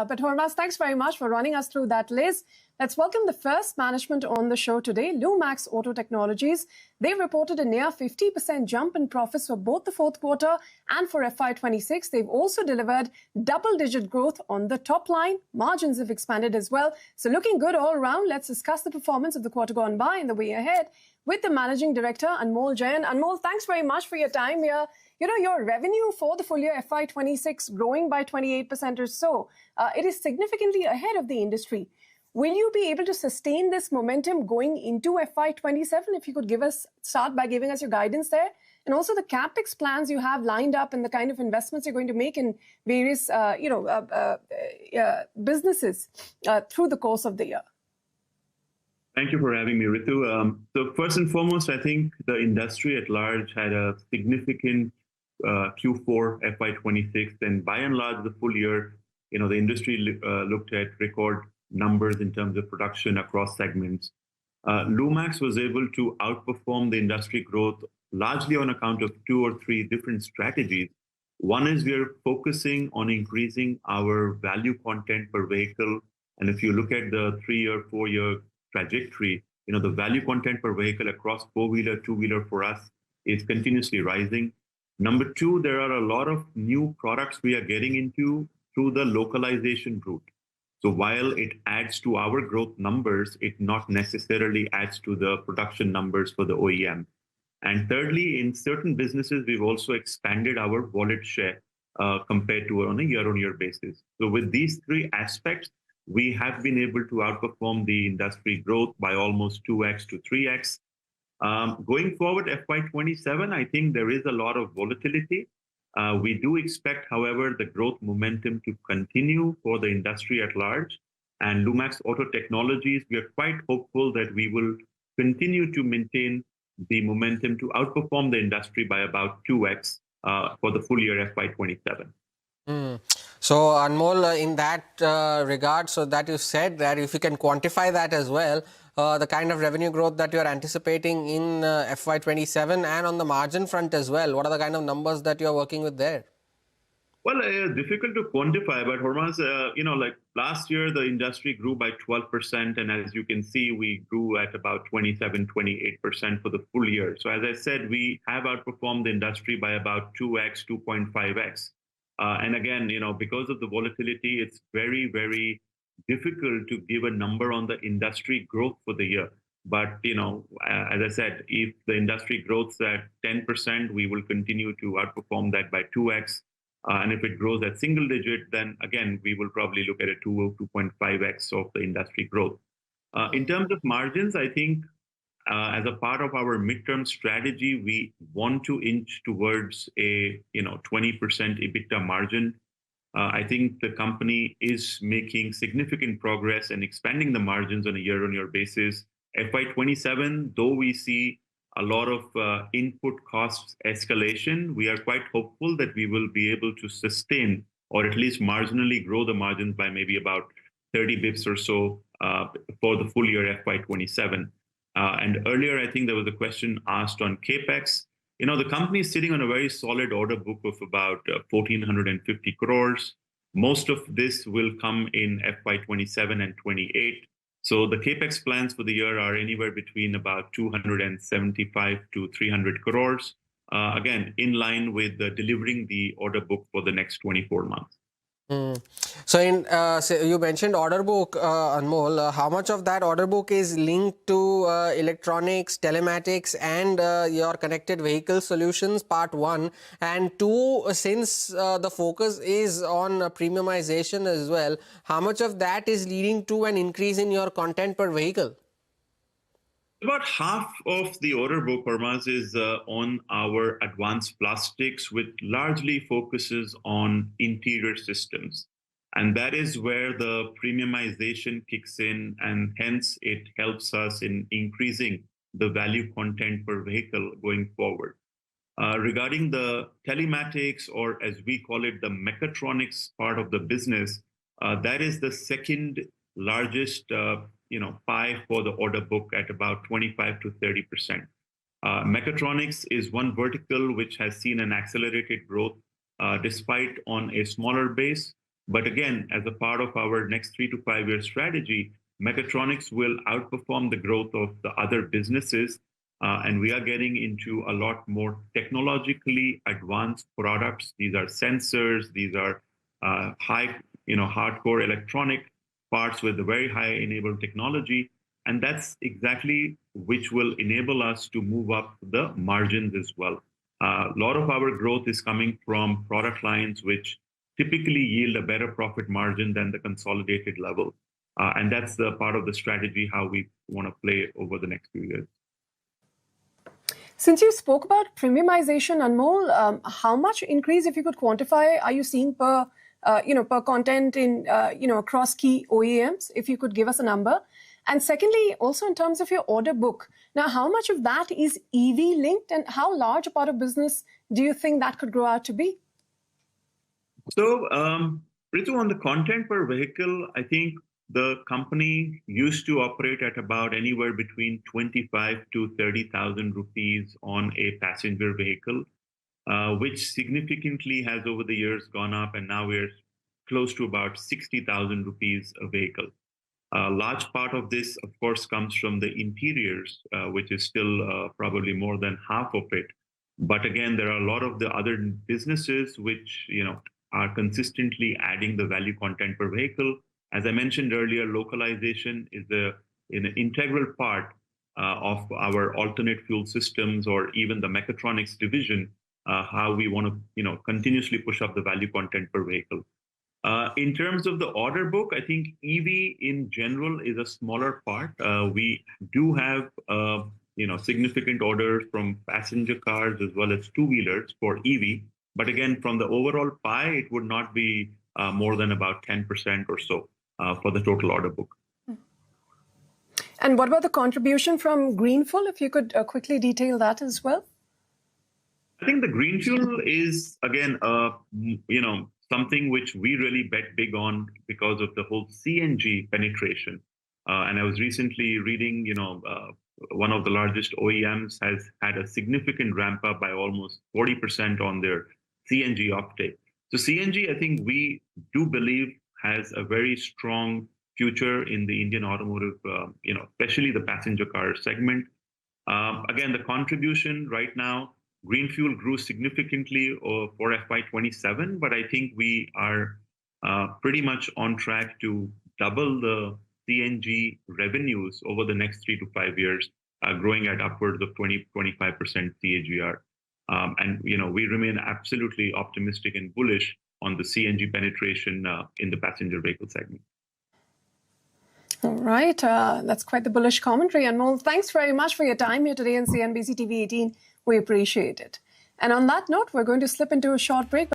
But Hormaz, thanks very much for running us through that list. Let's welcome the first management on the show today, Lumax Auto Technologies. They reported a near 50% jump in profits for both the fourth quarter and for FY26. They've also delivered double-digit growth on the top line. Margins have expanded as well. So looking good all around. Let's discuss the performance of the quarter gone by and the way ahead with the Managing Director, Anmol Jain. Anmol, thanks very much for your time here. You know, your revenue for the full year FY26 growing by 28% or so. It is significantly ahead of the industry. Will you be able to sustain this momentum going into FY27? If you could start by giving us your guidance there. And also the CapEx plans you have lined up and the kind of investments you're going to make in various, businesses through the course of the year. Thank you for having me, Ritu. So first and foremost, I think the industry at large had a significant Q4 FY26, and by and large, the full year, the industry looked at record numbers in terms of production across segments. Lumax was able to outperform the industry growth largely on account of 2 or 3 different strategies. One is we are focusing on increasing our value content per vehicle. And if you look at the 3-year, 4-year trajectory, the value content per vehicle across 4-wheeler, 2-wheeler for us is continuously rising. Number 2, there are a lot of new products we are getting into through the localization route. So while it adds to our growth numbers, it not necessarily adds to the production numbers for the OEM. And thirdly, in certain businesses, we've also expanded our wallet share compared to on a year-on-year basis. So with these 3 aspects, we have been able to outperform the industry growth by almost 2x to 3x. Going forward, FY27, I think there is a lot of volatility. We do expect, however, the growth momentum to continue for the industry at large. And Lumax Auto Technologies, we are quite hopeful that we will continue to maintain the momentum to outperform the industry by about 2x for the full year FY27. So, Anmol, in that regard, so that you said that if you can quantify that as well, the kind of revenue growth that you are anticipating in FY27 and on the margin front as well, what are the kind of numbers that you are working with there? Well, difficult to quantify, but Hormaz, like last year, the industry grew by 12%. And as you can see, we grew at about 27, 28% for the full year. So as I said, we have outperformed the industry by about 2x, 2.5x. And again, because of the volatility, it's very, very difficult to give a number on the industry growth for the year. But, as I said, if the industry growth is at 10%, we will continue to outperform that by 2x. And if it grows at single digit, then again, we will probably look at a 2 or 2.5x of the industry growth. In terms of margins, I think as a part of our midterm strategy, we want to inch towards a 20% EBITDA margin. I think the company is making significant progress and expanding the margins on a year-on-year basis. FY27, though we see a lot of input costs escalation, we are quite hopeful that we will be able to sustain or at least marginally grow the margins by maybe about 30 bips or so for the full year FY27. And earlier, I think there was a question asked on CapEx. The company is sitting on a very solid order book of about 1,450 crores. Most of this will come in FY27 and 28. So the CapEx plans for the year are anywhere between about 275 to 300 crores. Again, in line with delivering the order book for the next 24 months. So you mentioned order book, Anmol. How much of that order book is linked to electronics, telematics, and your connected vehicle solutions, part 1? And 2, since the focus is on premiumization as well, how much of that is leading to an increase in your content per vehicle? About half of the order book, Hormaz, is on our advanced plastics, which largely focuses on interior systems. And that is where the premiumization kicks in, and hence it helps us in increasing the value content per vehicle going forward. Regarding the telematics, or as we call it, the mechatronics part of the business, that is the second largest pie for the order book at about 25 to 30%. Mechatronics is one vertical which has seen an accelerated growth despite on a smaller base. But again, as a part of our next 3 to 5 year strategy, mechatronics will outperform the growth of the other businesses. And we are getting into a lot more technologically advanced products. These are sensors, these are hardcore electronic parts with a very high enabled technology. And that's exactly which will enable us to move up the margins as well. A lot of our growth is coming from product lines which typically yield a better profit margin than the consolidated level. And that's the part of the strategy, how we want to play over the next few years. Since you spoke about premiumization, Anmol, how much increase, if you could quantify, are you seeing per content in, across key OEMs, if you could give us a number? And secondly, also in terms of your order book, now how much of that is EV linked and how large a part of business do you think that could grow out to be? So, Ritu, on the content per vehicle, I think the company used to operate at about anywhere between 25 to 30,000 rupees on a passenger vehicle, which significantly has over the years gone up, and now we're close to about 60,000 rupees a vehicle. A large part of this, of course, comes from the interiors, which is still probably more than half of it. But again, there are a lot of the other businesses which, are consistently adding the value content per vehicle. As I mentioned earlier, localization is an integral part of our alternate fuel systems or even the mechatronics division, how we want to, continuously push up the value content per vehicle. In terms of the order book, I think EV in general is a smaller part. We do have, significant orders from passenger cars as well as two-wheelers for EV. But again, from the overall pie, it would not be more than about 10% or so for the total order book. And what about the contribution from green fuel? If you could quickly detail that as well. I think the green fuel is, again, something which we really bet big on because of the whole CNG penetration. And I was recently reading, one of the largest OEMs has had a significant ramp up by almost 40% on their CNG uptake. So CNG, I think we do believe has a very strong future in the Indian automotive, especially the passenger car segment. Again, the contribution right now, green fuel grew significantly for FY27, but I think we are pretty much on track to double the CNG revenues over the next 3 to 5 years, growing at upwards of 20-25% CAGR. And we remain absolutely optimistic and bullish on the CNG penetration in the passenger vehicle segment. All right, that's quite the bullish commentary, Anmol. Thanks very much for your time here today on CNBC TV18. We appreciate it. And on that note, we're going to slip into a short break.